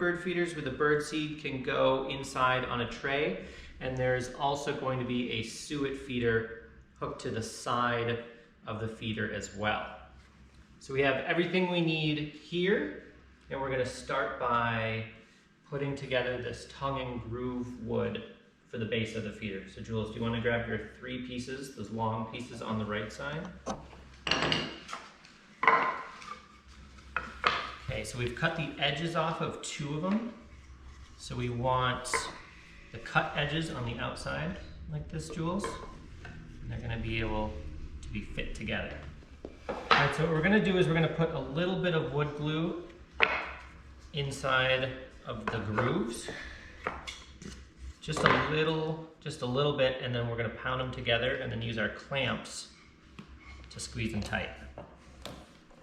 bird feeders where the bird seed can go inside on a tray, and there's also going to be a suet feeder hooked to the side of the feeder as well. So we have everything we need here, and we're going to start by putting together this tongue and groove wood for the base of the feeder. So Jules, do you want to grab your 3 pieces, those long pieces on the right side? Okay, so we've cut the edges off of 2 of them. So we want the cut edges on the outside, like this, Jules. And they're going to be able to be fit together. All right, so what we're going to do is we're going to put a little bit of wood glue inside of the grooves. Just a little bit, and then we're going to pound them together and then use our clamps to squeeze them tight.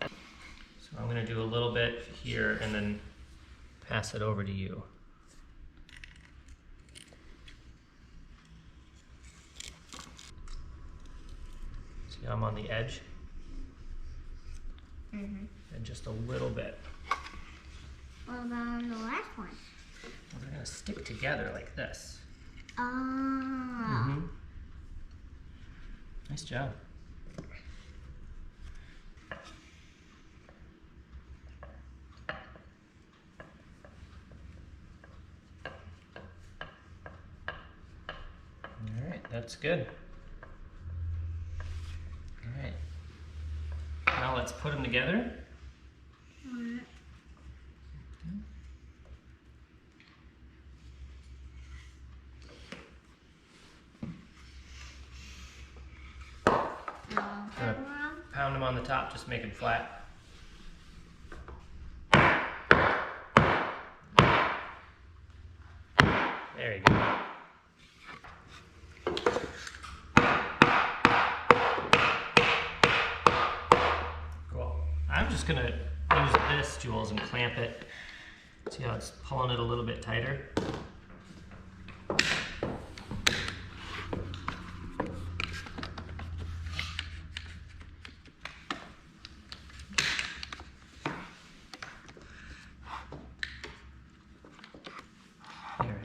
So I'm going to do a little bit here and then pass it over to you. See how I'm on the edge? Mm-hmm. And just a little bit. What about on the last one? Well, they're going to stick together like this. Oh. Mm-hmm. Nice job. All right, that's good. All right. Now let's put them together. All right. Pound them on the top, just make them flat. There you go. Cool. I'm just gonna use this, Jules, and clamp it. See how it's pulling it a little bit tighter?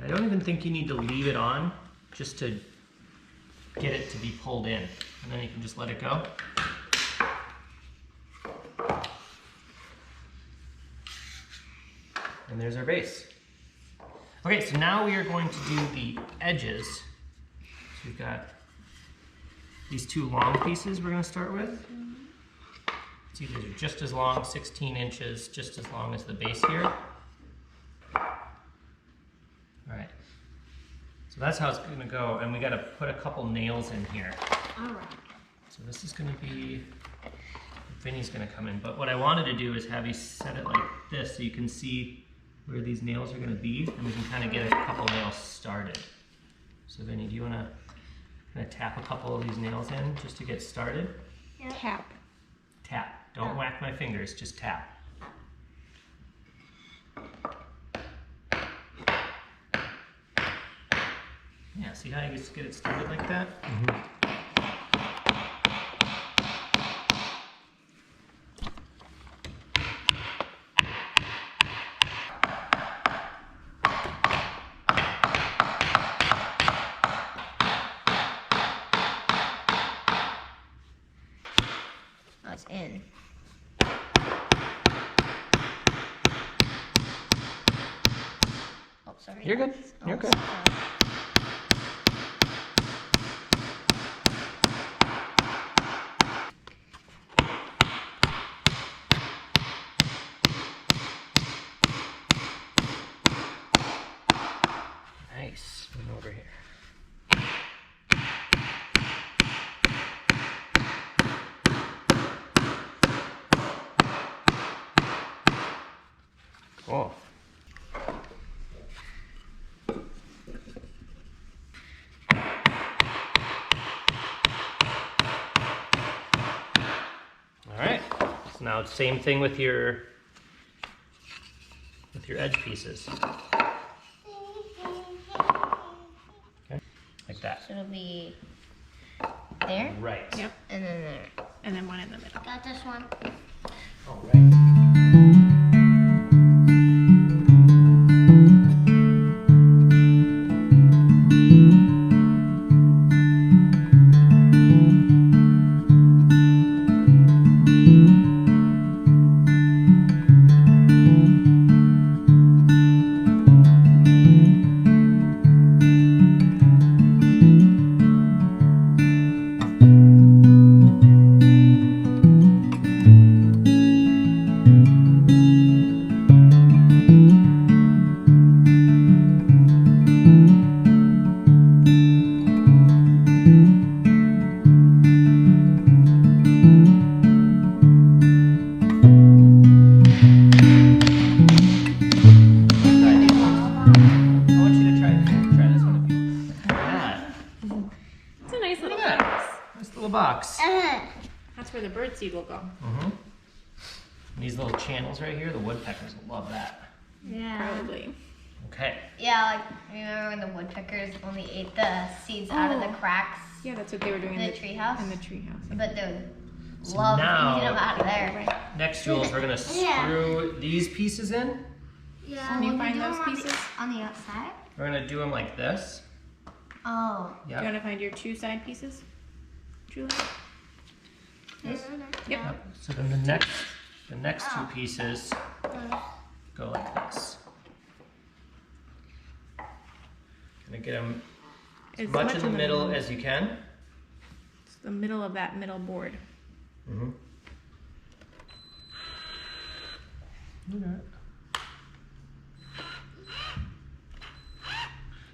I don't even think you need to leave it on just to get it to be pulled in, and then you can just let it go. And there's our base. Okay, so now we are going to do the edges. So we've got these 2 long pieces we're going to start with. See, these are just as long, 16 inches, just as long as the base here. Alright, so that's how it's going to go, and we got to put a couple nails in here. Alright. So this is going to be, Vinny's going to come in, but what I wanted to do is have you set it like this so you can see where these nails are going to be, and we can kind of get a couple nails started. So Vinny, do you want to kind of tap a couple of these nails in just to get started? Yep. Tap. Tap. Don't whack my fingers, just tap. Yeah, see how you just get it started like that? Mm-hmm. Oh, it's in. Oh, sorry. You're good. You're good. Nice. Move over here. Cool. All right. So now it's same thing with your edge pieces. Okay. Like that. So it'll be there? Right. Yep. And then there. And then one in the middle. Got this one. All right. where the birdseed will go. Mm-hmm. These little channels right here, the woodpeckers will love that. Yeah. Probably. Okay. Yeah, like remember when the woodpeckers only ate the seeds out of the cracks? Yeah, that's what they were doing In the treehouse? In the treehouse. But they would So love now- eating them out of there. Right. Next, Jules, we're gonna screw these pieces in. Yeah. Can you find those pieces? On the outside? We're gonna do them like this. Oh. Do you Yep. want to find your 2 side pieces, Julie? This? Yep. So then the next 2 pieces go like this. Gonna get them as much in the middle as you can. It's the middle of that middle board. Mm-hmm.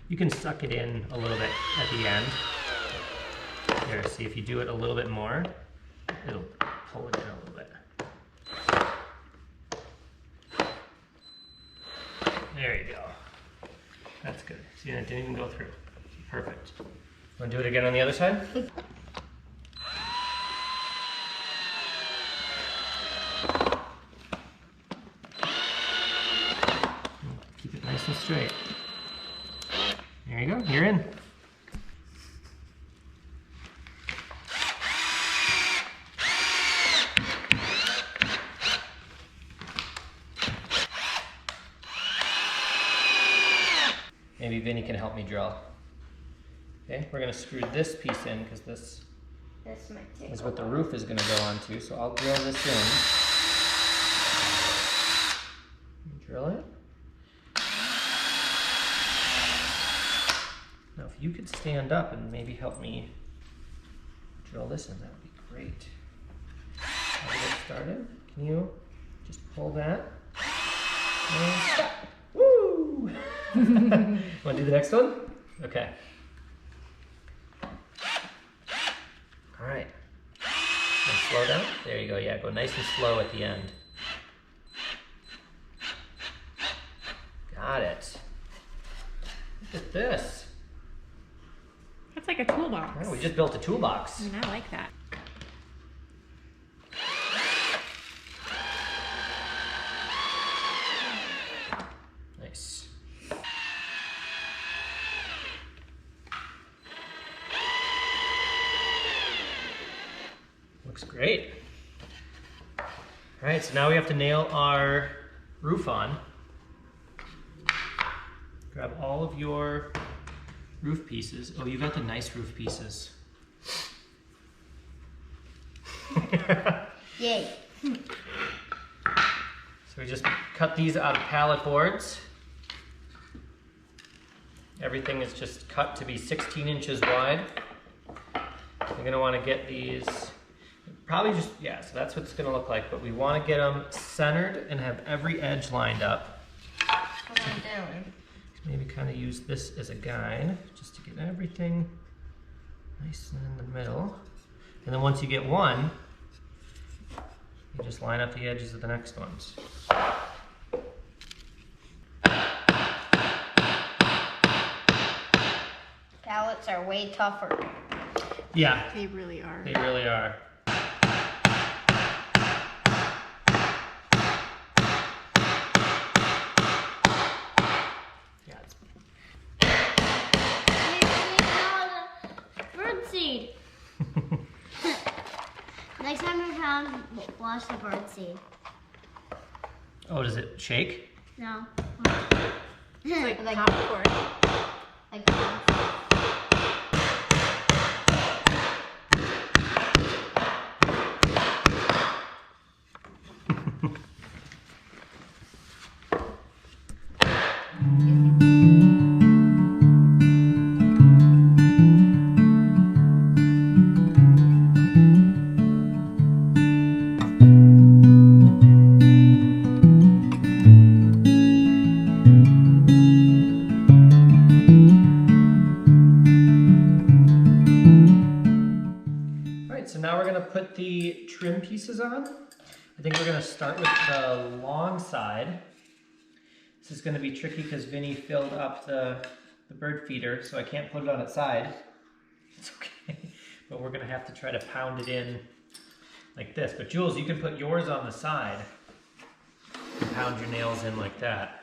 You can suck it in a little bit at the end. Here, see if you do it a little bit more, it'll pull it in a little bit. There you go. That's good. See, it didn't even go through. Perfect. Want to do it again on the other side? Keep it nice and straight. There you go, you're in. Maybe Vinny can help me drill. Okay, we're gonna screw this piece in because this might take is what the roof is gonna go onto. So I'll drill this in. Drill it. Now, if you could stand up and maybe help me drill this in, that would be great. I'll get started. Can you just pull that? And stop. Woo! Want to do the next one? Okay. All right. And slow down. There you go. Yeah, go nice and slow at the end. Got it. Look at this. That's like a toolbox. Oh, we just built a toolbox. I like that. Nice. Looks great. All right, so now we have to nail our roof on. Grab all of your roof pieces. Oh, you got the nice roof pieces. Yay. So we just cut these out of pallet boards. Everything is just cut to be 16 inches wide. You're gonna wanna get these, probably just, yeah, so that's what it's gonna look like, but we wanna get them centered and have every edge lined up. What am I doing? Maybe kind of use this as a guide, just to get everything nice and in the middle. And then once you get one, you just line up the edges of the next ones. Pallets are way tougher. Yeah, They really are. they really are. Yeah, it's Birdseed. Next time we found, watch the birdseed. Oh, does it shake? No. It's like Like- popcorn. Like, All right, so now we're gonna put the trim pieces on. I think we're gonna start with the long side. This is gonna be tricky because Vinny filled up the bird feeder, so I can't put it on its side. It's okay, but we're gonna have to try to pound it in like this. But Jules, you can put yours on the side and pound your nails in like that.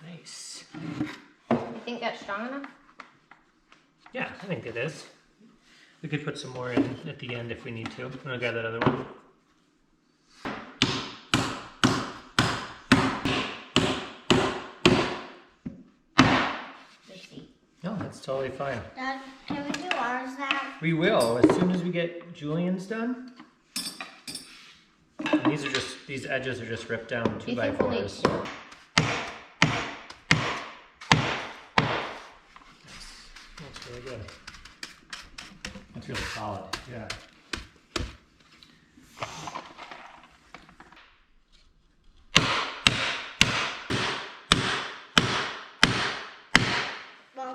Nice. You think that's strong enough? Yeah, I think it is. We could put some more in at the end if we need to. I'm gonna grab that other one. No, that's totally fine. Dad, can we do ours now? We will, as soon as we get Julian's done. And these edges are just ripped down 2x4s. That's really good. That's really solid, yeah.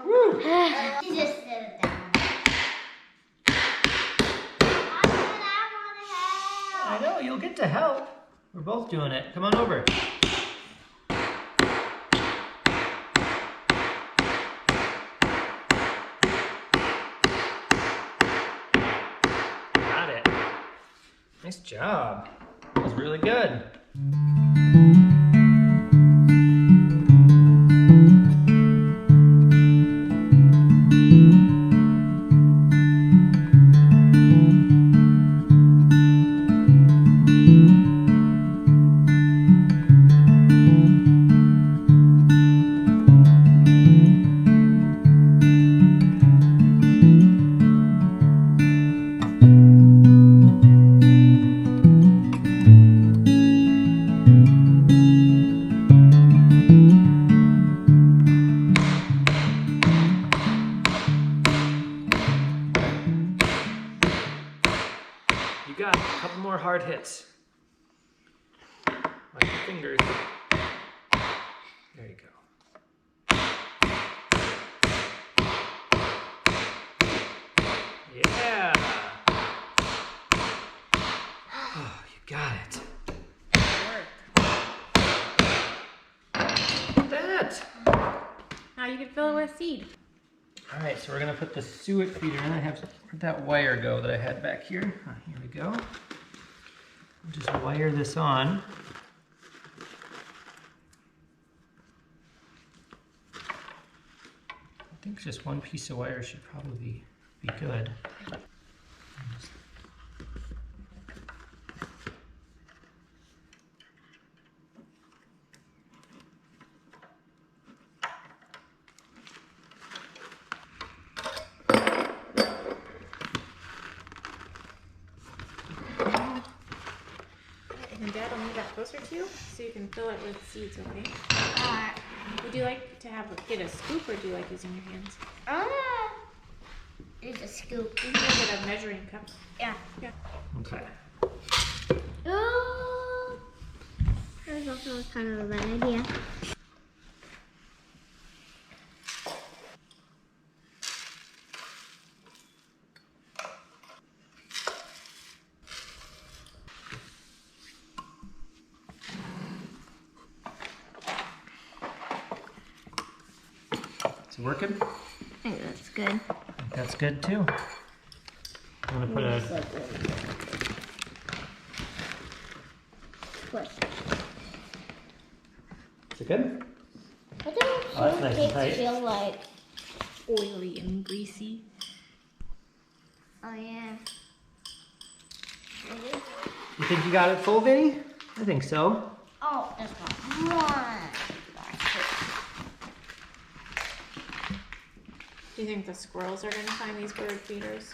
Woo! He just sit it down. I want to help. I know, you'll get to help. We're both doing it. Come on over. Got it. Nice job. That was really good. You got a couple more hard hits. Like your fingers. There you go. Yeah. Oh, you got it. Look at that. Now you can fill it with seed. All right, so we're gonna put the suet feeder in. Where'd that wire go that I had back here? Oh, here we go. Just wire this on. I think just one piece of wire should probably be good. And Dad will move that closer to you so you can fill it with seeds, okay? Alright. Would you like to get a scoop, or do you like using your hands? There's a scoop. You can get a measuring cup. Yeah. Yeah. Okay. Oh, that was also kind of a bad idea. Is it working? I think that's good. I think that's good too. I'm gonna put a. Push. Is it good? What do Oh, that's nice and tight. cakes feel like? Oily and greasy. Oh yeah. You think you got it full, Vinny? I think so. Oh, there's one. Do you think the squirrels are going to find these bird feeders?